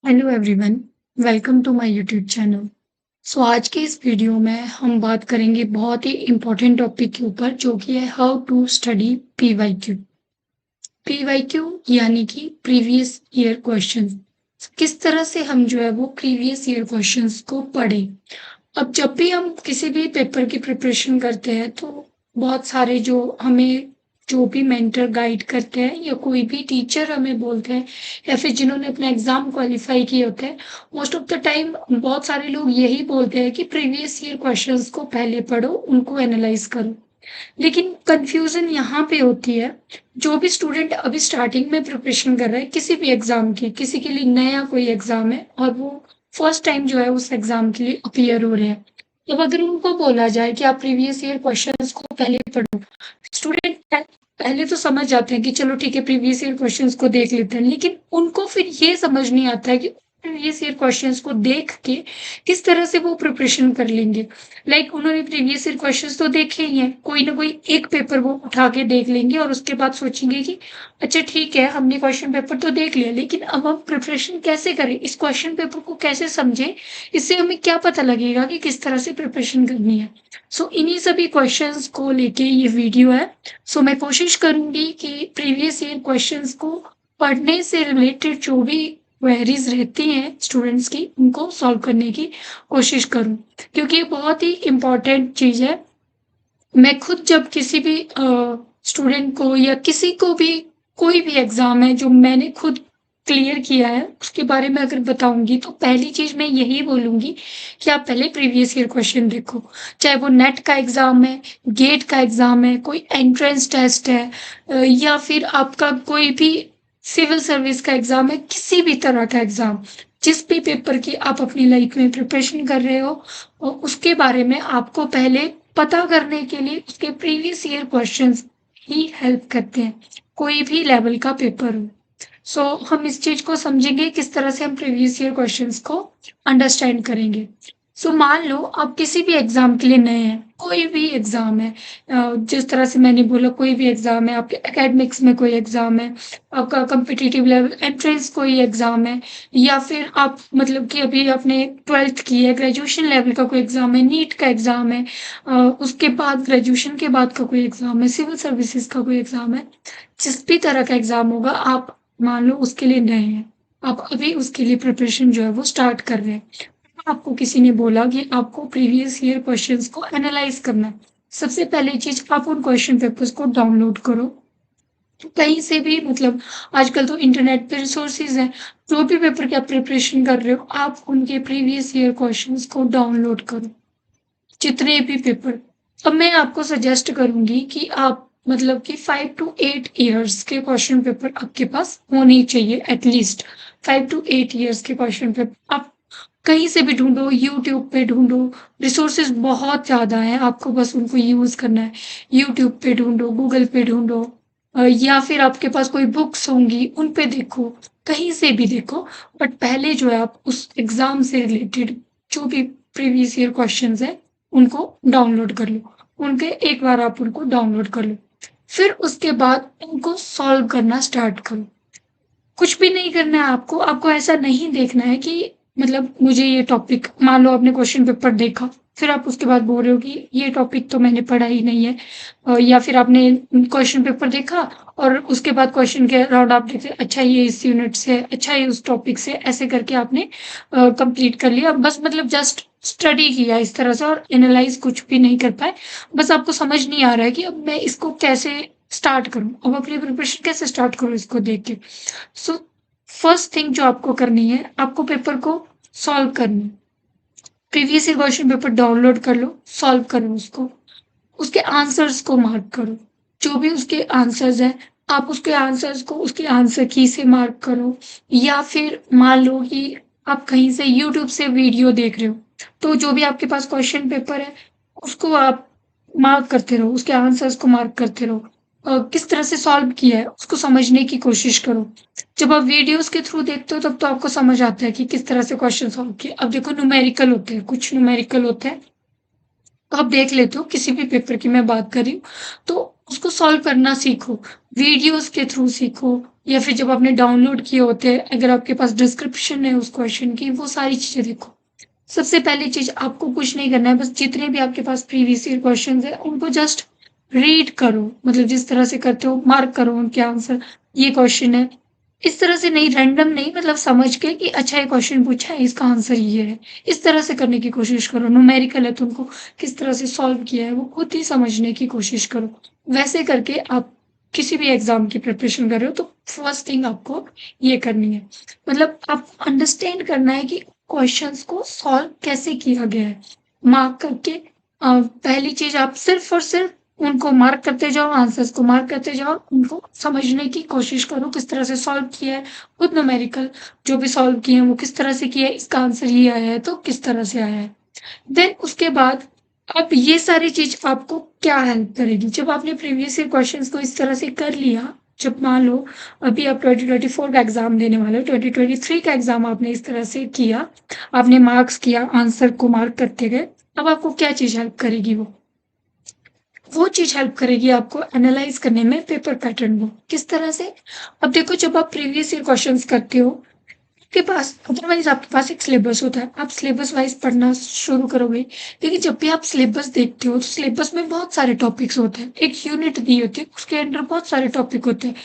Hello everyone, welcome to my YouTube channel. आज के इस वीडियो में हम बात करेंगे बहुत ही इम्पोर्टेंट टॉपिक के ऊपर जो कि है how to study PYQ. PYQ यानी कि प्रीवियस ईयर क्वेश्चंस। किस तरह से हम जो है वो प्रीवियस ईयर क्वेश्चंस को पढ़ें। अब जब भी हम किसी भी पेपर की प्रिपरेशन करते हैं तो बहुत सारे जो भी मेंटर गाइड करते हैं या कोई भी टीचर हमें बोलते हैं या फिर जिन्होंने अपना एग्जाम क्वालिफाई किए होते हैं, मोस्ट ऑफ द टाइम बहुत सारे लोग यही बोलते हैं कि प्रीवियस ईयर क्वेश्चंस को पहले पढ़ो, उनको एनालाइज करो। लेकिन कंफ्यूजन यहाँ पे होती है, जो भी स्टूडेंट अभी स्टार्टिंग में प्रिपरेशन कर रहा है किसी भी एग्जाम की, किसी के लिए नया कोई एग्जाम है और वो फर्स्ट टाइम जो है उस एग्जाम के लिए अपीयर हो रहे हैं। अब अगर उनको बोला जाए कि आप प्रीवियस ईयर क्वेश्चंस को पहले पढ़ो, स्टूडेंट पहले तो समझ जाते हैं कि चलो ठीक है प्रीवियस ईयर क्वेश्चंस को देख लेते हैं, लेकिन उनको फिर ये समझ नहीं आता है कि प्रीवियस ईयर क्वेश्चंस को देख के किस तरह से वो प्रिपरेशन कर लेंगे। उन्होंने प्रीवियस ईयर क्वेश्चंस तो देखे ही हैं, कोई ना कोई एक पेपर वो उठा के देख लेंगे और उसके बाद सोचेंगे कि अच्छा ठीक है, हमने क्वेश्चन पेपर तो देख लिया, लेकिन अब हम प्रिपरेशन कैसे करें, इस क्वेश्चन पेपर को कैसे समझें, इससे हमें क्या पता लगेगा कि किस तरह से प्रिपरेशन करनी है। इन्हीं सभी क्वेश्चंस को लेके ये वीडियो है। मैं कोशिश करूंगी कि प्रीवियस ईयर क्वेश्चंस को पढ़ने से रिलेटेड जो भी क्वेरीज रहती हैं स्टूडेंट्स की, उनको सॉल्व करने की कोशिश करूं, क्योंकि ये बहुत ही इम्पोर्टेंट चीज़ है। मैं खुद जब किसी भी स्टूडेंट को या किसी को भी कोई भी एग्ज़ाम है जो मैंने खुद क्लियर किया है, उसके बारे में अगर बताऊँगी तो पहली चीज़ मैं यही बोलूँगी कि आप पहले प्रीवियस ईयर क्वेश्चन देखो। चाहे वो नेट का एग्ज़ाम है, गेट का एग्ज़ाम है, कोई एंट्रेंस टेस्ट है, या फिर आपका कोई भी सिविल सर्विस का एग्ज़ाम है, किसी भी तरह का एग्ज़ाम, जिस भी पेपर की आप अपनी लाइफ में प्रिपरेशन कर रहे हो, उसके बारे में आपको पहले पता करने के लिए उसके प्रीवियस ईयर क्वेश्चंस ही हेल्प करते हैं, कोई भी लेवल का पेपर हो। हम इस चीज़ को समझेंगे किस तरह से हम प्रीवियस ईयर क्वेश्चंस को अंडरस्टैंड करेंगे। मान लो आप किसी भी एग्ज़ाम के लिए नए हैं, कोई भी एग्ज़ाम है, जिस तरह से मैंने बोला कोई भी एग्ज़ाम है, आपके एकेडमिक्स में कोई एग्ज़ाम है, आपका कॉम्पिटिटिव लेवल एंट्रेंस कोई एग्ज़ाम है, या फिर आप मतलब कि अभी आपने 12th की है, ग्रेजुएशन लेवल का कोई एग्ज़ाम है, नीट का एग्ज़ाम है, उसके बाद ग्रेजुएशन के बाद का कोई एग्ज़ाम है, सिविल सर्विसेज़ का कोई एग्ज़ाम है, जिस भी तरह का एग्ज़ाम होगा, आप मान लो उसके लिए नए हैं, आप अभी उसके लिए प्रिपरेशन जो है वो स्टार्ट कर रहे हैं। आपको किसी ने बोला कि आपको प्रीवियस ईयर क्वेश्चंस को एनालाइज करना है। सबसे पहली चीज़, आप उन क्वेश्चन पेपर्स को डाउनलोड करो। कहीं से भी, मतलब आजकल तो इंटरनेट पे रिसोर्सेज़ हैं, जो भी पेपर की आप प्रिपरेशन कर रहे हो, आप उनके प्रीवियस ईयर क्वेश्चंस को डाउनलोड करो, जितने भी पेपर। अब मैं आपको सजेस्ट करूँगी कि आप मतलब कि 5 टू 8 इयर्स के क्वेश्चन पेपर आपके पास होने ही चाहिए, एट लीस्ट 5 टू 8 इयर्स के क्वेश्चन पेपर आप कहीं से भी ढूँढो, यूट्यूब पे ढूँढो, रिसोर्सेज़ बहुत ज़्यादा हैं, आपको बस उनको यूज़ करना है। यूट्यूब पे ढूँढो, गूगल पे ढूँढो, या फिर आपके पास कोई बुक्स होंगी, उन पे देखो, कहीं से भी देखो, बट पहले जो है आप उस एग्ज़ाम से रिलेटेड जो भी प्रीवियस ईयर क्वेश्चंस हैं, उनको डाउनलोड कर लो। उनके एक बार आप उनको डाउनलोड कर लो। फिर उसके बाद उनको सॉल्व करना स्टार्ट करो। कुछ भी नहीं करना है आपको, आपको ऐसा नहीं देखना है कि मतलब मुझे ये टॉपिक, मान लो आपने क्वेश्चन पेपर देखा, फिर आप उसके बाद बोल रहे हो कि ये टॉपिक तो मैंने पढ़ा ही नहीं है, या फिर आपने क्वेश्चन पेपर देखा और उसके बाद क्वेश्चन के अराउंड आप देखते अच्छा ये इस यूनिट से, अच्छा ये उस टॉपिक से, ऐसे करके आपने कंप्लीट कर लिया, बस मतलब जस्ट स्टडी किया इस तरह से और एनालाइज कुछ भी नहीं कर पाए। बस आपको समझ नहीं आ रहा है कि अब मैं इसको कैसे स्टार्ट करूं, अब अपनी प्रिपरेशन कैसे स्टार्ट करूं इसको देख के। सो फर्स्ट थिंग जो आपको करनी है, आपको पेपर को सॉल्व करना है। Previous year question paper download कर लो, सॉल्व करो उसको, उसके आंसर्स को मार्क करो। जो भी उसके आंसर्स हैं, आप उसके आंसर्स को उसके आंसर की से मार्क करो, या फिर मान लो कि आप कहीं से यूट्यूब से वीडियो देख रहे हो, तो जो भी आपके पास क्वेश्चन पेपर है, उसको आप मार्क करते रहो, उसके आंसर्स को मार्क करते रहो। किस तरह से सॉल्व किया है, उसको समझने की कोशिश करो। जब आप वीडियोज़ के थ्रू देखते हो, तब तो आपको समझ आता है कि किस तरह से क्वेश्चन सॉल्व किए। अब देखो न्यूमेरिकल होते हैं, कुछ न्यूमेरिकल होते हैं, तो आप देख लेते हो, किसी भी पेपर की मैं बात कर रही हूँ, तो उसको सॉल्व करना सीखो, वीडियोज़ के थ्रू सीखो, या फिर जब आपने डाउनलोड किए होते हैं, अगर आपके पास डिस्क्रिप्शन है उस क्वेश्चन की, वो सारी चीज़ें देखो। सबसे पहली चीज़ आपको कुछ नहीं करना है, बस जितने भी आपके पास प्रीवियस ईयर क्वेश्चंस हैं, उनको जस्ट रीड करो। मतलब जिस तरह से करते हो, मार्क करो उनके आंसर, ये क्वेश्चन है। इस तरह से नहीं, रैंडम नहीं, मतलब समझ के कि अच्छा ये क्वेश्चन पूछा है, इसका आंसर ये है। इस तरह से करने की कोशिश करो। न्यूमेरिकल है तो उनको किस तरह से सॉल्व किया है, वो खुद ही समझने की कोशिश करो। वैसे करके आप किसी भी एग्ज़ाम की प्रिपरेशन कर रहे हो, तो फर्स्ट थिंग आपको ये करनी है। मतलब आपको अंडरस्टैंड करना है कि क्वेश्चंस को सॉल्व कैसे किया गया है। मार्क करके पहली चीज़ आप सिर्फ़ और सिर्फ़ उनको मार्क करते जाओ, आंसर्स को मार्क करते जाओ, उनको समझने की कोशिश करो किस तरह से सॉल्व किया है। खुद न्यूमेरिकल जो भी सॉल्व किए हैं वो किस तरह से किया है, इसका आंसर ये आया है तो किस तरह से आया है। देन उसके बाद अब ये सारी चीज़ आपको क्या हेल्प करेगी, जब आपने प्रीवियस ईयर क्वेश्चंस को इस तरह से कर लिया, जब मान लो अभी आप 2024 का एग्ज़ाम देने वाले हो, 2023 का एग्ज़ाम आपने इस तरह से किया, आपने मार्क्स किया, आंसर को मार्क करते गए, अब आपको क्या चीज़ हेल्प करेगी वो चीज़ हेल्प करेगी आपको एनालाइज़ करने में पेपर पैटर्न को। किस तरह से? अब देखो जब आप प्रीवियस ईयर क्वेश्चंस करते हो, आपके पास अदरवाइज़ आपके पास एक सिलेबस होता है, आप सिलेबस वाइज़ पढ़ना शुरू करोगे। लेकिन जब भी आप सिलेबस देखते हो, तो सिलेबस में बहुत सारे टॉपिक्स होते हैं। एक यूनिट दी होती है, उसके अंदर बहुत सारे टॉपिक होते हैं।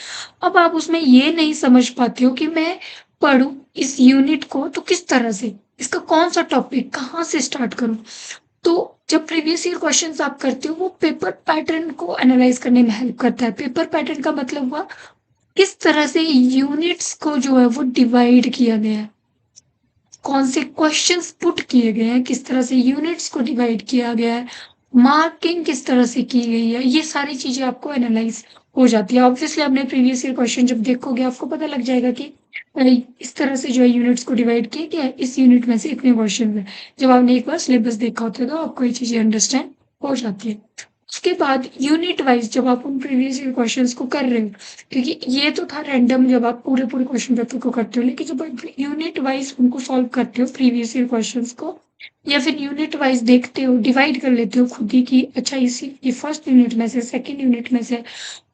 अब आप उसमें ये नहीं समझ पाते हो कि मैं पढ़ूँ इस यूनिट को तो किस तरह से? इसका कौन-सा टॉपिक कहाँ से स्टार्ट करूँ? तो जब प्रीवियस ईयर क्वेश्चंस आप करते हो, वो पेपर पैटर्न को एनालाइज़ करने में हेल्प करता है। पेपर पैटर्न का मतलब हुआ, किस तरह से यूनिट्स को जो है वो डिवाइड किया गया है। कौन से क्वेश्चंस पुट किए गए हैं, किस तरह से यूनिट्स को डिवाइड किया गया है, मार्किंग किस तरह से की गई है, ये सारी चीज़ें आपको एनालाइज़ हो जाती है। ऑब्वियसली आपने प्रीवियस ईयर क्वेश्चन जब देखोगे आपको पता लग जाएगा कि इस तरह से जो है यूनिट्स को डिवाइड किया गया है, इस यूनिट में से इतने क्वेश्चन हैं। जब आपने एक बार सिलेबस देखा होता है तो आपको ये चीज़ें अंडरस्टैंड हो जाती है। उसके बाद यूनिट वाइज़ जब आप उन प्रीवियस ईयर क्वेश्चंस को कर रहे हो, क्योंकि ये तो था रैंडम जब आप पूरे-पूरे क्वेश्चन पेपर को करते हो, लेकिन जब आप यूनिट वाइज़ उनको सॉल्व करते हो प्रीवियस ईयर क्वेश्चंस को, या फिर यूनिट वाइज़ देखते हो, डिवाइड कर लेते हो खुद ही कि अच्छा इसी ये फर्स्ट यूनिट में से, सेकंड यूनिट में से,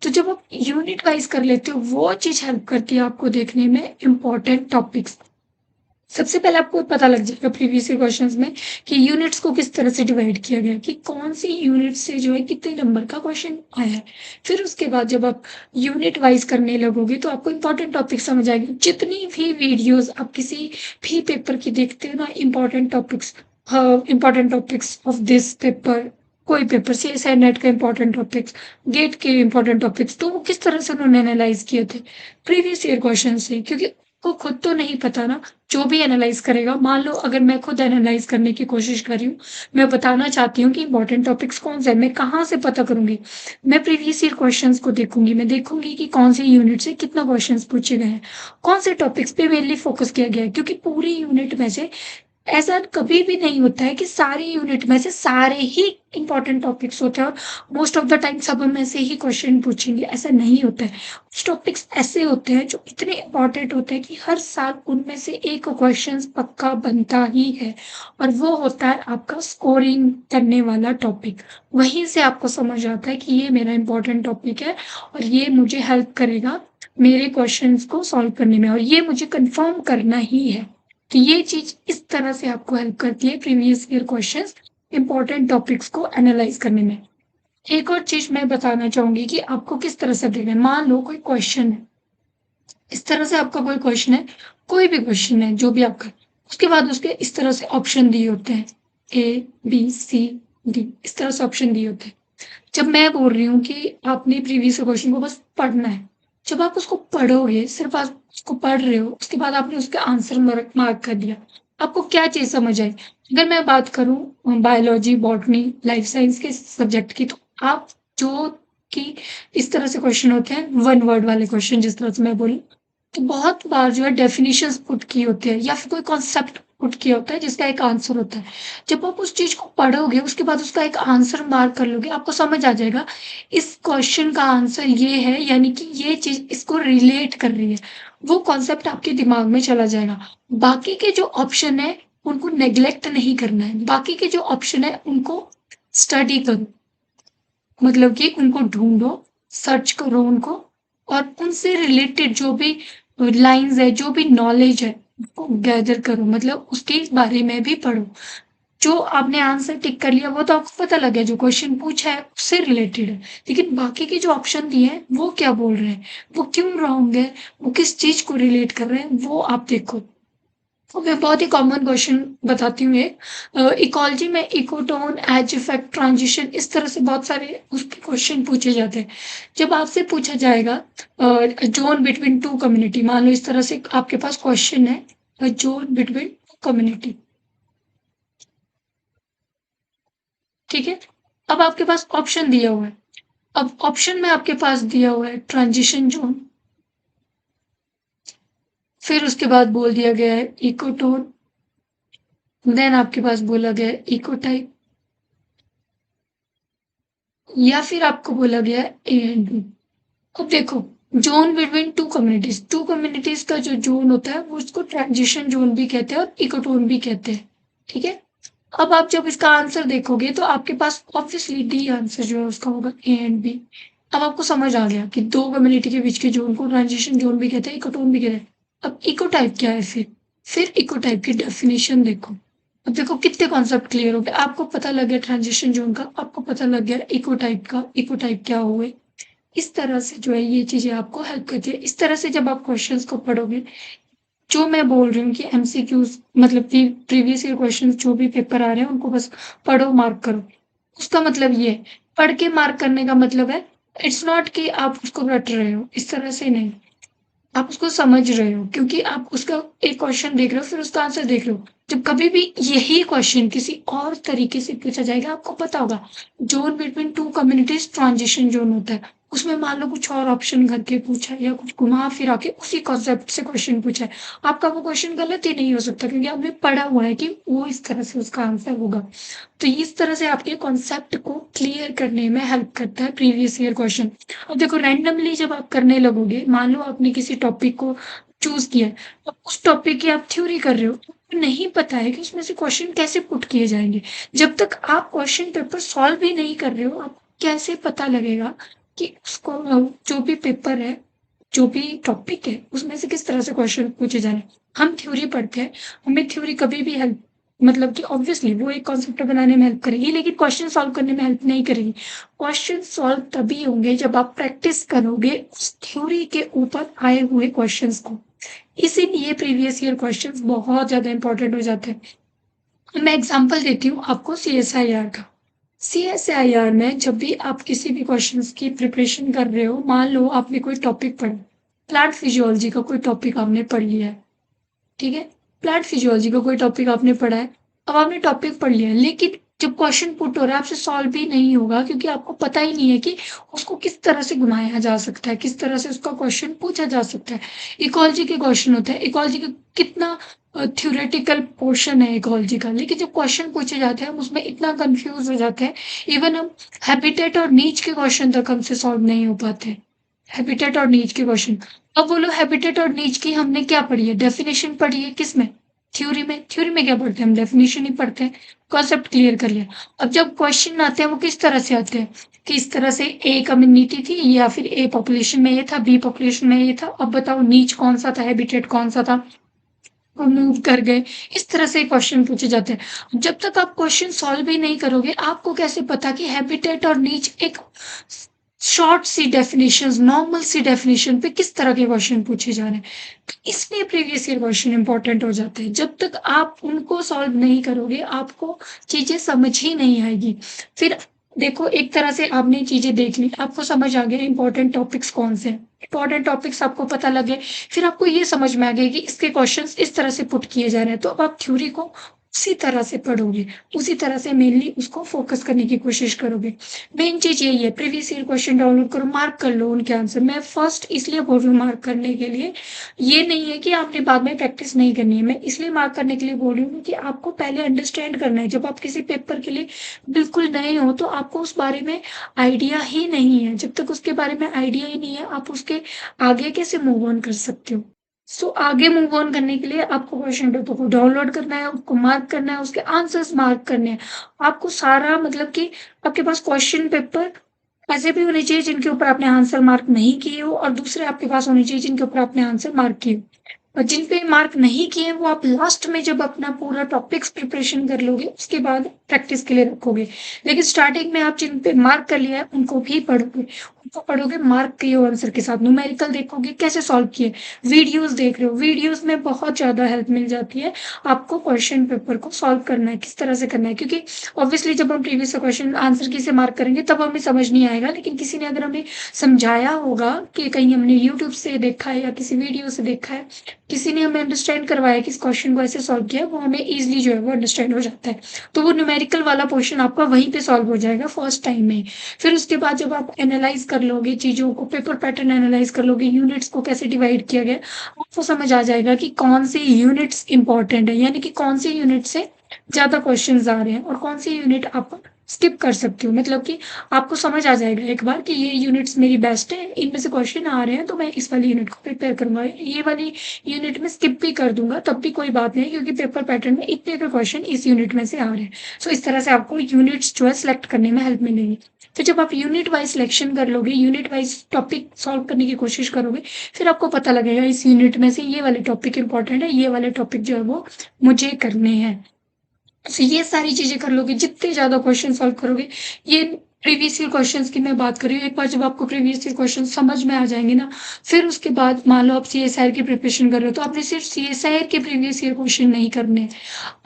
तो जब आप यूनिट वाइज़ कर लेते हो, वो चीज़ हेल्प करती है आपको देखने में इम्पोर्टेंट टॉपिक्स। सबसे पहले आपको पता लग जाएगा प्रीवियस ईयर क्वेश्चंस में कि यूनिट्स को किस तरह से डिवाइड किया गया है, कि कौन-सी यूनिट से जो है कितने नंबर का क्वेश्चन आया है। फिर उसके बाद जब आप यूनिट वाइज़ करने लगोगे तो आपको इम्पोर्टेंट टॉपिक समझ आएगी। जितनी भी वीडियोज़ आप किसी भी पेपर की देखते हो ना, important topics of this paper, कोई पेपर सीएसआई नेट का इम्पोर्टेंट टॉपिक्स, गेट के इम्पोर्टेंट टॉपिक्स, तो वो किस तरह से उन्होंने एनालाइज़ किए थे प्रीवियस ईयर क्वेश्चन से, क्योंकि को खुद तो नहीं पता ना, जो भी एनालाइज़ करेगा, मान लो अगर मैं खुद एनालाइज़ करने की कोशिश कर रही हूँ, मैं बताना चाहती हूँ कि इम्पोर्टेंट टॉपिक्स कौन से हैं, मैं कहाँ से पता करूँगी? मैं प्रीवियस ईयर क्वेश्चंस को देखूँगी, मैं देखूँगी कि कौन से यूनिट से कितना क्वेश्चंस पूछे गए हैं, कौन से टॉपिक्स पे मेनली फोकस किया गया है, क्योंकि पूरी यूनिट में से ऐसा कभी भी नहीं होता है कि सारी यूनिट में से सारे ही इम्पोर्टेंट टॉपिक्स होते हैं और मोस्ट ऑफ द टाइम सब में से ही क्वेश्चन पूछेंगे, ऐसा नहीं होता है। कुछ टॉपिक्स ऐसे होते हैं जो इतने इम्पोर्टेंट होते हैं कि हर साल उनमें से एक क्वेश्चन पक्का बनता ही है, और वो होता है आपका स्कोरिंग करने वाला टॉपिक। वहीं से आपको समझ आता है कि ये मेरा इम्पोर्टेंट टॉपिक है और ये मुझे हेल्प करेगा मेरे क्वेश्चंस को सॉल्व करने में, और ये मुझे कंफर्म करना ही है। तो ये चीज़ इस तरह से आपको हेल्प करती है previous year questions important topics को एनालाइज़ करने में। एक और चीज़ मैं बताना चाहूँगी कि आपको किस तरह से देखना है। मान लो कोई क्वेश्चन है, इस तरह से आपका कोई क्वेश्चन है, कोई भी क्वेश्चन है जो भी आपका, उसके बाद उसके इस तरह से ऑप्शन दिए होते हैं, ए, बी, सी, डी, इस तरह से ऑप्शन दिए होते हैं। जब मैं बोल रही हूँ कि आपने प्रीवियस क्वेश्चन को बस पढ़ना है। जब आप उसको पढ़ोगे, सिर्फ़ आप उसको पढ़ रहे हो, उसके बाद आपने उसके आंसर मार्क कर दिया। आपको क्या चीज़ समझ आई? अगर मैं बात करूँ बायोलॉजी, बॉटनी, लाइफ साइंस के सब्जेक्ट की, तो आप जो कि इस तरह से क्वेश्चन होते हैं, वन वर्ड वाले क्वेश्चन जिस तरह से मैं बोली, तो बहुत बार जो है डेफिनिशंस पुट की होती है या फिर कोई कॉन्सेप्ट पुट किया होता है जिसका एक आंसर होता है। जब आप उस चीज़ को पढ़ोगे, उसके बाद उसका एक आंसर मार्क कर लोगे, आपको समझ आ जाएगा इस क्वेश्चन का आंसर ये है, यानी कि ये चीज़ इसको रिलेट कर रही है। वो कॉन्सेप्ट आपके दिमाग में चला जाएगा। बाकी के जो ऑप्शन है, उनको नेग्लेक्ट नहीं करना है। बाकी के जो ऑप्शन है, उनको स्टडी करो। मतलब कि उनको ढूँढो, सर्च करो उनको, और उनसे रिलेटेड जो भी लाइन्स है, जो भी नॉलेज है, उसको गैदर करो, मतलब उसके बारे में भी पढ़ो। जो आपने आंसर टिक कर लिया वो तो आपको पता लग गया, जो क्वेश्चन पूछा है उससे रिलेटेड है। लेकिन बाकी के जो ऑप्शन दिए हैं वो क्या बोल रहे हैं, वो क्यों रॉन्ग है, वो किस चीज को रिलेट कर रहे हैं, वो आप देखो। तो मैं बहुत ही कॉमन क्वेश्चन बताती हूँ एक। इकोलॉजी में इकोटोन, एज इफेक्ट, ट्रांजिशन, इस तरह से बहुत सारे उसके क्वेश्चन पूछे जाते हैं। जब आपसे पूछा जाएगा जोन बिटवीन टू कम्युनिटी, मान लो इस तरह से आपके पास क्वेश्चन है, जोन बिटवीन टू कम्युनिटी, ठीक है। अब आपके पास ऑप्शन दिया हुआ है। अब ऑप्शन में आपके पास दिया हुआ है ट्रांजिशन जोन, फिर उसके बाद बोल दिया गया है इकोटोन, देन आपके पास बोला गया है इकोटाइप, या फिर आपको बोला गया है ए एंड बी। अब देखो, जोन बिटवीन टू कम्युनिटीज का जो जोन होता है वो उसको ट्रांजिशन जोन भी कहते हैं और इकोटोन भी कहते हैं, ठीक है। अब आप जब इसका आंसर देखोगे तो आपके पास ऑब्वियसली डी आंसर जो है उसका होगा ए एंड बी। अब आपको समझ आ गया कि दो कम्युनिटी के बीच के जोन को ट्रांजिशन जोन भी कहते हैं, इकोटोन भी कहते हैं। अब इको टाइप क्या है फिर इको टाइप की डेफिनेशन देखो। अब देखो कितने कॉन्सेप्ट क्लियर हो गए, आपको पता लग गया ट्रांजिशन जोन का, आपको पता लग गया इको टाइप का, इको टाइप क्या हुए। इस तरह से जो है ये चीजें आपको हेल्प करती है। इस तरह से जब आप क्वेश्चंस को पढ़ोगे, जो मैं बोल रही हूँ कि एमसीक्यूज मतलब कि प्रीवियस ईयर क्वेश्चंस जो भी पेपर आ रहे हैं उनको बस पढ़ो, मार्क करो। उसका मतलब ये है, पढ़ के मार्क करने का मतलब है, इट्स नॉट कि आप उसको रट रहे हो, इस तरह से नहीं। आप उसको समझ रहे हो क्योंकि आप उसका एक क्वेश्चन देख रहे हो फिर उसका आंसर देख रहे हो। जब कभी भी यही क्वेश्चन किसी और तरीके से पूछा जाएगा, आपको पता होगा zone between two communities transition zone होता है। उसमें मान लो कुछ और ऑप्शन करके पूछा है या कुछ घुमा फिरा के उसी कॉन्सेप्ट से क्वेश्चन पूछा है, आपका वो क्वेश्चन गलत ही नहीं हो सकता क्योंकि आपने पढ़ा हुआ है कि वो इस तरह से उसका आंसर होगा। तो इस तरह से आपके कॉन्सेप्ट को क्लियर करने में हेल्प करता है प्रीवियस ईयर क्वेश्चन। अब देखो रैंडमली जब आप करने लगोगे, मान लो आपने किसी टॉपिक को चूज किया है, अब उस टॉपिक की आप थ्योरी कर रहे हो, आपको नहीं पता है कि उसमें से क्वेश्चन कैसे पुट किए जाएंगे। जब तक आप क्वेश्चन पेपर सॉल्व भी नहीं कर रहे हो, आपको कैसे पता लगेगा कि उसको जो भी पेपर है, जो भी टॉपिक है, उसमें से किस तरह से क्वेश्चन पूछे जा रहे हैं। हम थ्योरी पढ़ते हैं, हमें थ्योरी कभी भी हेल्प मतलब कि ऑब्वियसली वो एक कॉन्सेप्ट बनाने में हेल्प करेगी, लेकिन क्वेश्चन सॉल्व करने में हेल्प नहीं करेगी। क्वेश्चन सॉल्व तभी होंगे जब आप प्रैक्टिस करोगे उस थ्योरी के ऊपर आए हुए क्वेश्चंस को। इसीलिए प्रीवियस ईयर क्वेश्चंस बहुत ज्यादा इंपॉर्टेंट हो जाते हैं। मैं एग्जांपल देती हूँ आपको सीएसआईआर का। सीएसआईआर में जब भी आप किसी भी क्वेश्चंस की प्रिपरेशन कर रहे हो, मान लो आपने कोई टॉपिक पढ़ा, प्लांट फिजियोलॉजी का कोई टॉपिक आपने पढ़ लिया है, ठीक है। प्लांट फिजियोलॉजी का कोई टॉपिक आपने पढ़ा है, अब आपने टॉपिक पढ़ लिया है, लेकिन जब क्वेश्चन पुट हो रहा है आपसे सॉल्व भी नहीं होगा क्योंकि आपको पता ही नहीं है कि उसको किस तरह से घुमाया जा सकता है, किस तरह से उसका क्वेश्चन पूछा जा सकता है। इकोलॉजी के क्वेश्चन होते हैं, इकोलॉजी का कितना थ्योरेटिकल पोर्शन है इकोलॉजी का, लेकिन जब क्वेश्चन पूछे जाते हैं हम उसमें इतना कंफ्यूज हो जाते हैं। इवन हम हैबिटेट और नीच के क्वेश्चन तक हमसे सॉल्व नहीं हो पाते। हैबिटेट और नीच के क्वेश्चन, अब बोलो हैबिटेट और नीच की हमने क्या पढ़ी है, डेफिनेशन पढ़ी है किसमें, थ्योरी में क्या पढ़ते हैं हम, डेफिनेशन ही पढ़ते हैं, कॉन्सेप्ट क्लियर कर लिया। अब जब क्वेश्चन आते हैं वो किस तरह से आते हैं कि इस तरह से ए कम्युनिटी थी या फिर ए पॉपुलेशन में ये था, बी पॉपुलेशन में ये था, अब बताओ नीच कौन सा था, हैबिटेट कौन सा था, वो मूव कर गए। इस तरह से क्वेश्चन पूछे जाते हैं। जब तक आप क्वेश्चन सॉल्व ही नहीं करोगे आपको कैसे पता कि हैबिटेट और नीच एक शॉर्ट सी डेफिनेशंस, नॉर्मल सी डेफिनेशन पे किस तरह के क्वेश्चन पूछे जा रहे हैं। तो इसलिए प्रीवियस ईयर क्वेश्चन इंपॉर्टेंट हो जाते हैं। जब तक आप उनको सॉल्व नहीं करोगे आपको चीजें समझ ही नहीं आएगी। फिर देखो एक तरह से आपने चीजें देख ली, आपको समझ आ गया इंपॉर्टेंट टॉपिक्स कौन से हैं, इंपॉर्टेंट टॉपिक्स आपको पता लगे, फिर आपको ये समझ में आ गया कि इसके क्वेश्चंस इस तरह से पुट किए जा रहे हैं, तो अब आप थ्योरी को उसी तरह से पढ़ोगे, उसी तरह से मेनली उसको फोकस करने की कोशिश करोगे। मेन चीज यही है, प्रीवियस ईयर क्वेश्चन डाउनलोड करो, मार्क कर लो उनके आंसर। मैं फर्स्ट इसलिए बोल रही हूँ मार्क करने के लिए, ये नहीं है कि आपने बाद में प्रैक्टिस नहीं करनी है, मैं इसलिए मार्क करने के लिए बोल रही हूँ कि आपको पहले अंडरस्टैंड करना है। जब आप किसी पेपर के लिए बिल्कुल नए हो तो आपको उस बारे में आइडिया ही नहीं है, जब तक उसके बारे में आइडिया ही नहीं है आप उसके आगे कैसे मूव ऑन कर सकते हो। सो आगे मूव ऑन करने के लिए आपको क्वेश्चन पेपर को डाउनलोड करना है, उसको मार्क करना है, उसके आंसर्स मार्क करने हैं। आपको सारा मतलब कि आपके पास क्वेश्चन पेपर ऐसे भी होने चाहिए जिनके ऊपर आपने आंसर मार्क नहीं किए हो और दूसरे आपके पास होने चाहिए जिनके ऊपर आपने आंसर मार्क किए हो। और जिन पे मार्क नहीं किए वो आप लास्ट में जब अपना पूरा टॉपिक्स प्रिपरेशन कर लोगे उसके बाद प्रैक्टिस के लिए रखोगे। लेकिन स्टार्टिंग में आप जिन पे मार्क कर लिया है उनको भी पढ़ोगे, उनको पढ़ोगे मार्क किए हुए आंसर के साथ, न्यूमेरिकल देखोगे कैसे सॉल्व किए, वीडियोस देख रहे हो, वीडियोस में बहुत ज़्यादा हेल्प मिल जाती है आपको क्वेश्चन पेपर को सॉल्व करना है, किस तरह से करना है। क्योंकि ऑब्वियसली जब हम प्रीवियस क्वेश्चन आंसर की से मार्क करेंगे तब हमें समझ नहीं आएगा, लेकिन किसी ने अगर हमें समझाया होगा कि कहीं हमने यूट्यूब से देखा है या किसी वीडियो से देखा है, किसी ने हमें अंडरस्टैंड करवाया कि इस क्वेश्चन को ऐसे सॉल्व किया है, वो हमें ईज़िली जो है वो अंडरस्टैंड हो जाता है। तो वो न्यूमेरिकल वाला पोर्शन आपका वहीं पे सॉल्व हो जाएगा फर्स्ट टाइम में। फिर उसके बाद जब आप एनालाइज़ कर लोगे चीज़ों को, पेपर पैटर्न एनालाइज़ कर लोगे, यूनिट्स को कैसे डिवाइड किया गया है, आपको समझ आ जाएगा कि कौन सी यूनिट्स इम्पोर्टेंट है, यानी कि कौन सी यूनिट से ज़्यादा क्वेश्चंस आ रहे हैं और कौन सी यूनिट आप स्किप कर सकते हो। मतलब कि आपको समझ आ जाएगा एक बार कि ये यूनिट्स मेरी बेस्ट है, इनमें से क्वेश्चन आ रहे हैं तो मैं इस वाली यूनिट को प्रिपेयर करूँगा। ये वाली यूनिट में स्किप भी कर दूँगा तब भी कोई बात नहीं, क्योंकि पेपर पैटर्न में इतने के क्वेश्चन इस यूनिट में से आ रहे हैं। सो इस तरह से आपको यूनिट्स जो है सिलेक्ट करने में हेल्प मिलेगी। फिर जब आप यूनिट वाइज़ सिलेक्शन कर लोगे, यूनिट वाइज़ टॉपिक सॉल्व करने की कोशिश करोगे, फिर आपको पता लगेगा इस यूनिट में से ये वाले टॉपिक इम्पोर्टेंट है, ये वाले टॉपिक जो है वो मुझे करने हैं। तो ये सारी चीज़ें कर लोगे, जितने ज़्यादा क्वेश्चन सॉल्व करोगे, ये प्रीवियस ईयर क्वेश्चंस की मैं बात कर रही हूँ। एक बार जब आपको प्रीवियस ईयर क्वेश्चन समझ में आ जाएँगे ना, फिर उसके बाद मान लो आप सीएसआईआर की प्रिपरेशन कर रहे हो, तो आपने सिर्फ सीएसआईआर के प्रीवियस ईयर क्वेश्चन नहीं करने हैं,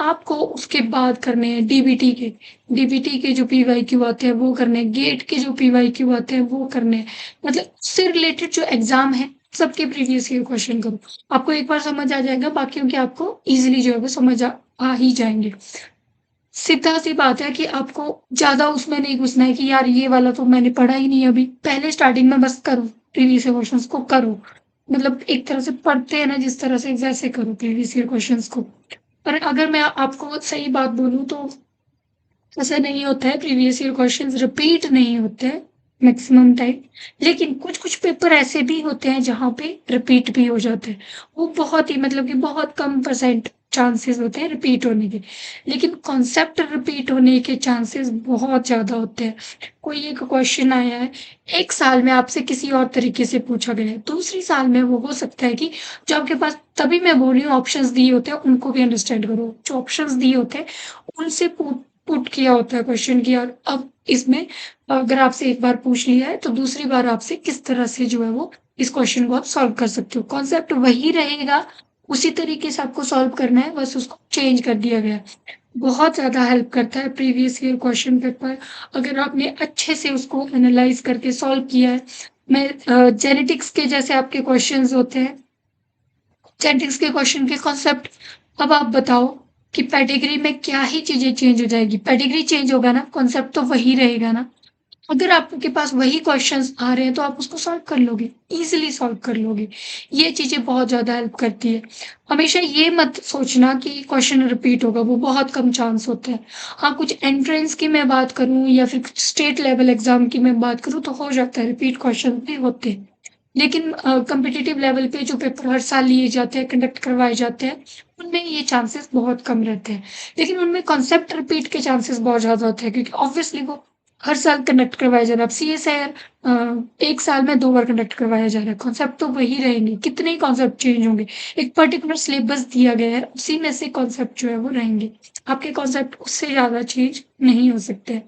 आपको उसके बाद करने हैं डीबीटी के। डीबीटी के जो पीवाईक्यू आते हैं वो करने हैं, गेट के जो पीवाईक्यू आते हैं वो करने हैं। मतलब उससे रिलेटेड जो एग्ज़ाम है, सबके प्रीवियस ईयर क्वेश्चन करो। आपको एक बार समझ आ जाएगा, बाकियों के आपको ईज़िली जो है वो समझ आ ही जाएँगे। सीधा-सी बात है कि आपको ज़्यादा उसमें नहीं घुसना है कि यार ये वाला तो मैंने पढ़ा ही नहीं अभी। पहले स्टार्टिंग में बस करो, प्रीवियस ईयर क्वेश्चंस को करो। मतलब एक तरह से पढ़ते हैं ना जिस तरह से वैसे करो प्रीवियस ईयर क्वेश्चंस को। पर अगर मैं आपको सही बात बोलूँ तो ऐसा नहीं होता है, प्रीवियस ईयर क्वेश्चंस रिपीट नहीं होते हैं मैक्सिमम टाइम। लेकिन कुछ-कुछ पेपर ऐसे भी होते हैं जहाँ पे रिपीट भी हो जाते हैं। वो बहुत ही मतलब कि बहुत कम परसेंट चांसेस होते हैं रिपीट होने के। लेकिन कॉन्सेप्ट रिपीट होने के चांसेस बहुत ज़्यादा होते हैं। कोई एक क्वेश्चन आया है, 1 साल में आपसे किसी और तरीके से पूछा गया है, दूसरी साल में वो हो सकता है कि जो आपके पास तभी मैं बोल रही हूँ ऑप्शंस दिए होते हैं उनको भी अंडरस्टैंड करो। जो ऑप्शंस दिए होते हैं उनसे पुट किया होता है क्वेश्चन कि यार अब इसमें अगर आपसे एक बार पूछ लिया है तो दूसरी बार आपसे किस तरह से जो है वो इस क्वेश्चन को आप सॉल्व कर सकते हो। कॉन्सेप्ट वही रहेगा, उसी तरीके से आपको सॉल्व करना है, बस उसको चेंज कर दिया गया है। बहुत ज़्यादा हेल्प करता है प्रीवियस ईयर क्वेश्चन पेपर, अगर आपने अच्छे से उसको एनालाइज़ करके सॉल्व किया है। मैं जेनेटिक्स के जैसे आपके क्वेश्चंस होते हैं, जेनेटिक्स के क्वेश्चन के कॉन्सेप्ट, अब आप बताओ कि पेडिग्री में क्या ही चीज़ें चेंज हो जाएगी? पेडिग्री चेंज होगा ना, कॉन्सेप्ट तो वही रहेगा ना। अगर आपके पास वही क्वेश्चंस आ रहे हैं तो आप उसको सॉल्व कर लोगे, ईज़िली सॉल्व कर लोगे। ये चीज़ें बहुत ज़्यादा हेल्प करती है। हमेशा ये मत सोचना कि क्वेश्चन रिपीट होगा, वो बहुत कम चांस होते हैं। हाँ, कुछ एंट्रेंस की मैं बात करूँ या फिर कुछ स्टेट लेवल एग्ज़ाम की मैं बात करूँ तो हो जाता है, रिपीट क्वेश्चन भी होते हैं। लेकिन कॉम्पिटिटिव लेवल पे जो पेपर हर साल लिए जाते हैं, कंडक्ट करवाए जाते हैं, उनमें ये चांसेस बहुत कम रहते हैं। लेकिन उनमें कॉन्सेप्ट रिपीट के चांसेस बहुत ज़्यादा होते हैं, क्योंकि ऑब्वियसली वो हर साल कंडक्ट करवाया जा रहा है। अब सीएसआईआर 1 साल में 2 बार कंडक्ट करवाया जा रहा है। कॉन्सेप्ट तो वही रहेंगे, कितने ही कॉन्सेप्ट चेंज होंगे। एक पर्टिकुलर सिलेबस दिया गया है, उसी में से कॉन्सेप्ट जो है वो रहेंगे। आपके कॉन्सेप्ट उससे ज़्यादा चेंज नहीं हो सकते हैं।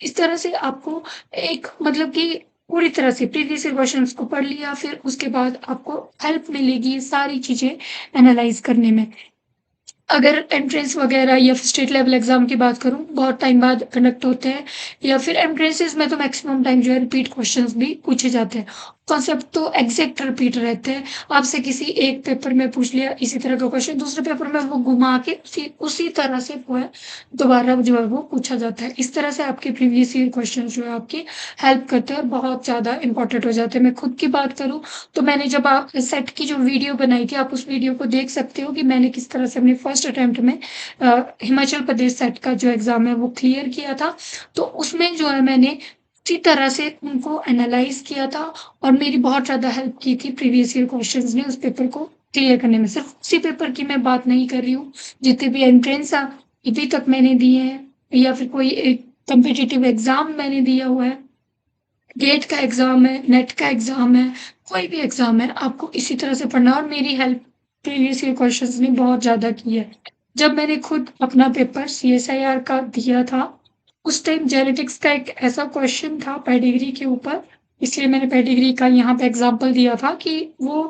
इस तरह से आपको एक मतलब कि पूरी तरह से प्रीवियस ईयर क्वेश्चंस को पढ़ लिया, फिर उसके बाद आपको हेल्प मिलेगी ये सारी चीज़ें एनालाइज़ करने में। अगर एंट्रेंस वगैरह या फिर स्टेट लेवल एग्ज़ाम की बात करूँ, बहुत टाइम बाद कंडक्ट होते हैं, या फिर एंट्रेंसेस में तो मैक्सिमम टाइम जो है रिपीट क्वेश्चंस भी पूछे जाते हैं। कॉन्सेप्ट तो एग्ज़ैक्ट रिपीट रहते हैं। आपसे किसी एक पेपर में पूछ लिया इसी तरह का क्वेश्चन, दूसरे पेपर में वो घुमा के उसी उसी तरह से वो है दोबारा जो है वो पूछा जाता है। इस तरह से आपके प्रीवियस ईयर क्वेश्चन जो है आपकी हेल्प करते हैं और बहुत ज़्यादा इम्पोर्टेंट हो जाते हैं। मैं खुद की बात करूँ तो मैंने जब सेट की जो वीडियो बनाई थी, आप उस वीडियो को देख सकते हो कि मैंने किस तरह से अपने फर्स्ट अटेम्प्ट में हिमाचल प्रदेश सेट का जो एग्ज़ाम है वो क्लियर किया था। तो उसमें जो है मैंने उसी तरह से उनको एनालाइज़ किया था और मेरी बहुत ज़्यादा हेल्प की थी प्रीवियस ईयर क्वेश्चंस ने उस पेपर को क्लियर करने में। सिर्फ़ उसी पेपर की मैं बात नहीं कर रही हूँ, जितने भी एंट्रेंस अभी तक मैंने दिए हैं या फिर कोई एक कॉम्पिटिटिव एग्ज़ाम मैंने दिया हुआ है। गेट का एग्ज़ाम है, नेट का एग्ज़ाम है, कोई भी एग्ज़ाम है, आपको इसी तरह से पढ़ना है और मेरी हेल्प प्रीवियस ईयर क्वेश्चंस ने बहुत ज़्यादा की है। जब मैंने खुद अपना पेपर सीएसआईआर का दिया था, उस टाइम जेनेटिक्स का एक ऐसा क्वेश्चन था पेडिग्री के ऊपर, इसलिए मैंने पेडिग्री का यहाँ पे एग्ज़ाम्पल दिया था कि वो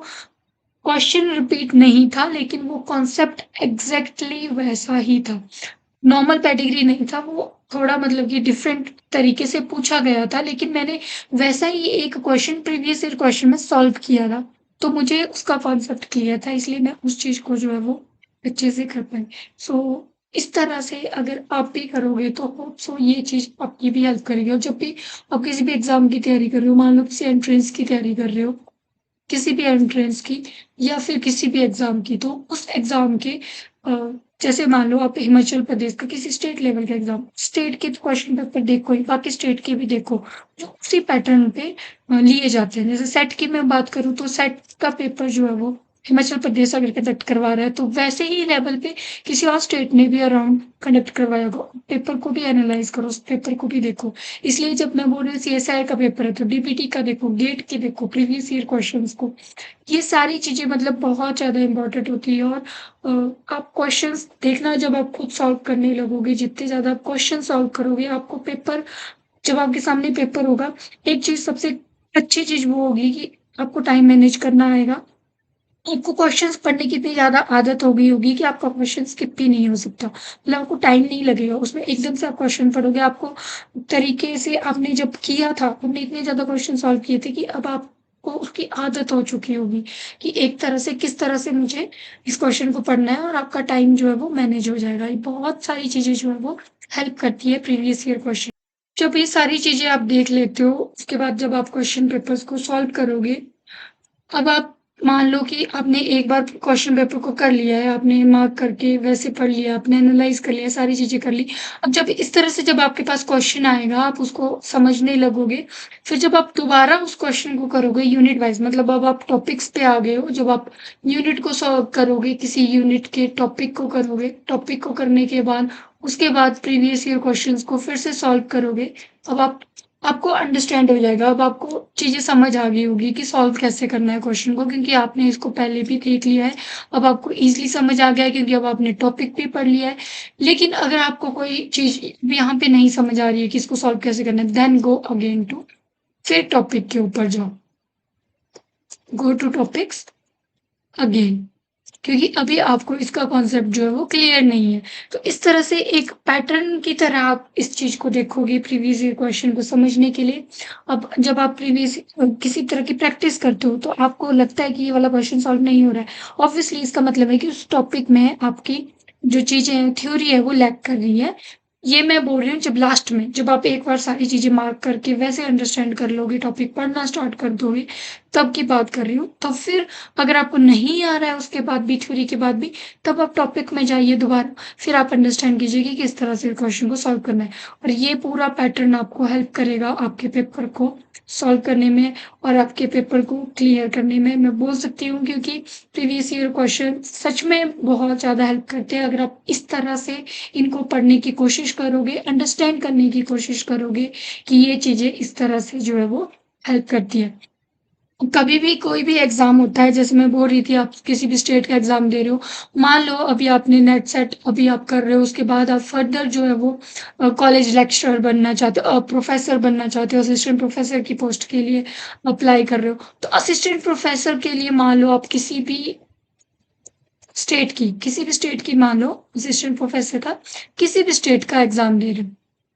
क्वेश्चन रिपीट नहीं था, लेकिन वो कॉन्सेप्ट एग्ज़ैक्टली वैसा ही था। नॉर्मल पेडिग्री नहीं था, वो थोड़ा मतलब कि डिफरेंट तरीके से पूछा गया था, लेकिन मैंने वैसा ही एक क्वेश्चन प्रीवियस ईयर क्वेश्चन में सॉल्व किया था। तो मुझे उसका कॉन्सेप्ट क्लियर था, इसलिए मैं उस चीज़ को जो है वो अच्छे से कर पाई। सो इस तरह से अगर आप भी करोगे तो होप सो ये चीज़ आपकी भी हेल्प करेगी और जब भी आप किसी भी एग्ज़ाम की तैयारी कर रहे हो, मान लो किसी एंट्रेंस की तैयारी कर रहे हो, किसी भी एंट्रेंस की या फिर किसी भी एग्ज़ाम की, तो उस एग्ज़ाम के अ, जैसे मान लो आप हिमाचल प्रदेश का किसी स्टेट लेवल का एग्ज़ाम, स्टेट के तो क्वेश्चन पेपर देखो ही, बाकी स्टेट के भी देखो, जो उसी पैटर्न पे लिए जाते हैं। जैसे सेट की मैं बात करूँ तो सेट का पेपर जो है वो हिमाचल प्रदेश अगर कंडक्ट करवा रहा है, तो वैसे ही लेवल पे किसी और स्टेट ने भी अराउंड कंडक्ट करवाया होगा। पेपर को भी एनालाइज़ करो, उस पेपर को भी देखो। इसलिए जब मैं बोल रही हूँ सीएसआई का पेपर है तो डीबीटी का देखो, गेट के देखो, प्रीवियस ईयर क्वेश्चंस को। ये सारी चीज़ें मतलब बहुत ज़्यादा इम्पोर्टेंट होती है और आप क्वेश्चंस देखना जब आप खुद सॉल्व करने लगोगे, जितने ज़्यादा आप क्वेश्चन सॉल्व करोगे, आपको पेपर जब आपके सामने पेपर होगा, एक चीज़ सबसे अच्छी चीज़ वो होगी कि आपको टाइम मैनेज करना आएगा। आपको क्वेश्चंस पढ़ने की इतनी ज़्यादा आदत हो गई होगी कि आपका क्वेश्चन स्किप ही नहीं हो सकता। मतलब आपको टाइम नहीं लगेगा, उसमें एकदम से आप क्वेश्चन पढ़ोगे, आपको तरीके से आपने जब किया था, आपने इतने ज़्यादा क्वेश्चन सॉल्व किए थे कि अब आपको उसकी आदत हो चुकी होगी कि एक तरह से किस तरह से मुझे इस क्वेश्चन को पढ़ना है और आपका टाइम जो है वो मैनेज हो जाएगा। ये बहुत सारी चीज़ें जो है वो हेल्प करती है प्रीवियस ईयर क्वेश्चन। जब ये सारी चीज़ें आप देख लेते हो, उसके बाद जब आप क्वेश्चन पेपर्स को सॉल्व करोगे, अब आप मान लो कि आपने एक बार क्वेश्चन पेपर को कर लिया है, आपने मार्क करके वैसे पढ़ लिया, आपने एनालाइज़ कर लिया, सारी चीज़ें कर ली। अब जब इस तरह से जब आपके पास क्वेश्चन आएगा, आप उसको समझने लगोगे, फिर जब आप दोबारा उस क्वेश्चन को करोगे यूनिट वाइज़ मतलब अब आप टॉपिक्स पे आ गए हो, जब आप यूनिट को सॉल्व करोगे, किसी यूनिट के टॉपिक को करोगे, टॉपिक को करने के बाद उसके बाद प्रीवियस ईयर क्वेश्चंस को फिर से सॉल्व करोगे। अब आपको अंडरस्टैंड हो जाएगा, अब आपको चीज़ें समझ आ गई होगी कि सॉल्व कैसे करना है क्वेश्चन को क्योंकि आपने इसको पहले भी देख लिया है। अब आपको ईज़िली समझ आ गया है क्योंकि अब आपने टॉपिक भी पढ़ लिया है। लेकिन अगर आपको कोई चीज़ यहाँ पे नहीं समझ आ रही है कि इसको सॉल्व कैसे करना है, देन गो अगेन टू फिर टॉपिक के ऊपर जाओ। Go to topics again. क्योंकि अभी आपको इसका कॉन्सेप्ट जो है वो क्लियर नहीं है। तो इस तरह से एक पैटर्न की तरह आप इस चीज़ को देखोगे प्रीवियस ईयर क्वेश्चन को समझने के लिए। अब जब आप किसी तरह की प्रैक्टिस करते हो तो आपको लगता है कि ये वाला क्वेश्चन सॉल्व नहीं हो रहा है। ऑब्वियसली इसका मतलब है कि उस टॉपिक में आपकी जो चीज़ें हैं, थ्योरी है वो लैक कर रही है। ये मैं बोल रही हूँ जब लास्ट में, जब आप एक बार सारी चीज़ें मार्क करके वैसे अंडरस्टैंड कर लोगे, टॉपिक पढ़ना स्टार्ट कर दोगे, तब की बात कर रही हूँ। तब फिर अगर आपको नहीं आ रहा है उसके बाद भी थ्योरी के बाद भी, तब आप टॉपिक में जाइए दोबारा, फिर आप अंडरस्टैंड कीजिए कि किस तरह से क्वेश्चन को सॉल्व करना है। और ये पूरा पैटर्न आपको हेल्प करेगा आपके पेपर को सॉल्व करने में और आपके पेपर को क्लियर करने में। मैं बोल सकती हूँ क्योंकि प्रीवियस ईयर क्वेश्चन सच में बहुत ज़्यादा हेल्प करते हैं। अगर आप इस तरह से इनको पढ़ने की कोशिश करोगे, अंडरस्टैंड करने की कोशिश करोगे कि ये चीज़ें इस तरह से जो है वो हेल्प करती है। कभी भी कोई भी एग्ज़ाम होता है, जैसे मैं बोल रही थी आप किसी भी स्टेट का एग्ज़ाम दे रहे हो, मान लो अभी आपने नेट सेट अभी आप कर रहे हो, उसके बाद आप फर्दर जो है वो कॉलेज लेक्चरर बनना चाहते हो, प्रोफ़ेसर बनना चाहते हो, असिस्टेंट प्रोफ़ेसर की पोस्ट के लिए अप्लाई कर रहे हो। तो असिस्टेंट प्रोफ़ेसर के लिए मान लो आप किसी भी स्टेट की मान लो असिस्टेंट प्रोफ़ेसर का किसी भी स्टेट का एग्ज़ाम दे रहे हो।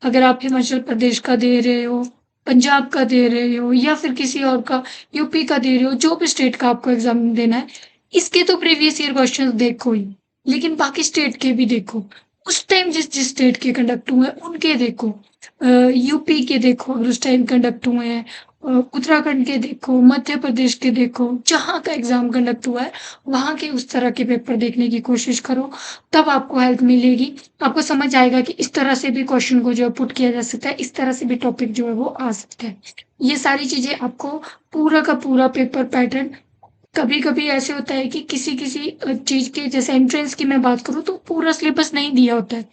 अगर आप हिमाचल प्रदेश का दे रहे हो, पंजाब का दे रहे हो या फिर किसी और का यूपी का दे रहे हो, जो भी स्टेट का आपको एग्ज़ाम देना है, इसके तो प्रीवियस ईयर क्वेश्चंस देखो ही, लेकिन बाकी स्टेट के भी देखो। उस टाइम जिस स्टेट के कंडक्ट हुए हैं, उनके देखो। यूपी के देखो अगर उस टाइम कंडक्ट हुए हैं, उत्तराखंड के देखो, मध्य प्रदेश के देखो, जहाँ का एग्ज़ाम कंडक्ट हुआ है, वहाँ के उस तरह के पेपर देखने की कोशिश करो, तब आपको हेल्प मिलेगी। आपको समझ आएगा कि इस तरह से भी क्वेश्चन को जो है पुट किया जा सकता है, इस तरह से भी टॉपिक जो है वो आ सकता है। ये सारी चीज़ें आपको पूरा का पूरा पेपर पैटर्न कभी-कभी ऐसे होता है कि किसी-किसी चीज़ के जैसे एंट्रेंस की मैं बात करूँ तो पूरा सिलेबस नहीं दिया होता है।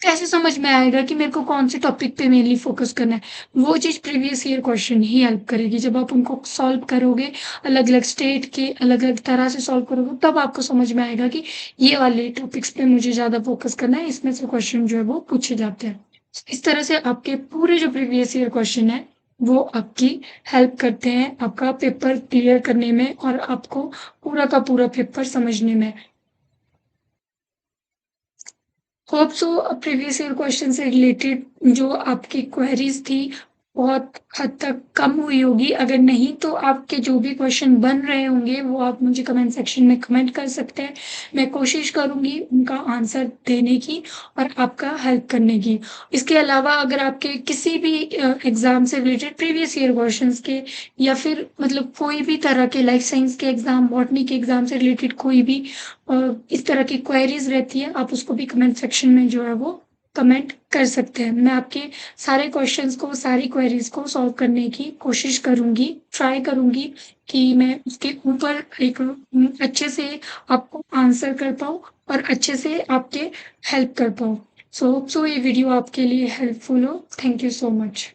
कैसे समझ में आएगा कि मेरे को कौन से टॉपिक पे मेनली फ़ोकस करना है? वो चीज़ प्रीवियस ईयर क्वेश्चन ही हेल्प करेगी। जब आप उनको सॉल्व करोगे, अलग-अलग स्टेट के अलग-अलग तरह से सॉल्व करोगे, तब आपको समझ में आएगा कि ये वाले टॉपिक्स पे मुझे ज़्यादा फ़ोकस करना है, इसमें से क्वेश्चन जो है वो पूछे जाते हैं। इस तरह से आपके पूरे जो प्रीवियस ईयर क्वेश्चन हैं, वो आपकी हेल्प करते हैं, आपका पेपर क्लियर करने में और आपको पूरा का पूरा पेपर समझने में। Hope so previous year question से रिलेटेड जो आपकी क्वेरीज थी बहुत हद तक कम हुई होगी। अगर नहीं तो आपके जो भी क्वेश्चन बन रहे होंगे वो आप मुझे कमेंट सेक्शन में कमेंट कर सकते हैं। मैं कोशिश करूंगी उनका आंसर देने की और आपका हेल्प करने की। इसके अलावा अगर आपके किसी भी एग्जाम से रिलेटेड प्रीवियस ईयर क्वेश्चंस के या फिर मतलब कोई भी तरह के लाइफ साइंस के एग्जाम, बॉटनी के एग्जाम से रिलेटेड कोई भी इस तरह की क्वेरीज रहती है, आप उसको भी कमेंट सेक्शन में जो है वो कमेंट कर सकते हैं। मैं आपके सारे क्वेश्चंस को, सारी क्वेरीज को सॉल्व करने की कोशिश करूँगी, ट्राई करूँगी कि मैं उसके ऊपर एक अच्छे से आपको आंसर कर पाऊँ और अच्छे से आपके हेल्प कर पाऊँ। सो होप सो ये वीडियो आपके लिए हेल्पफुल हो। Thank you so much.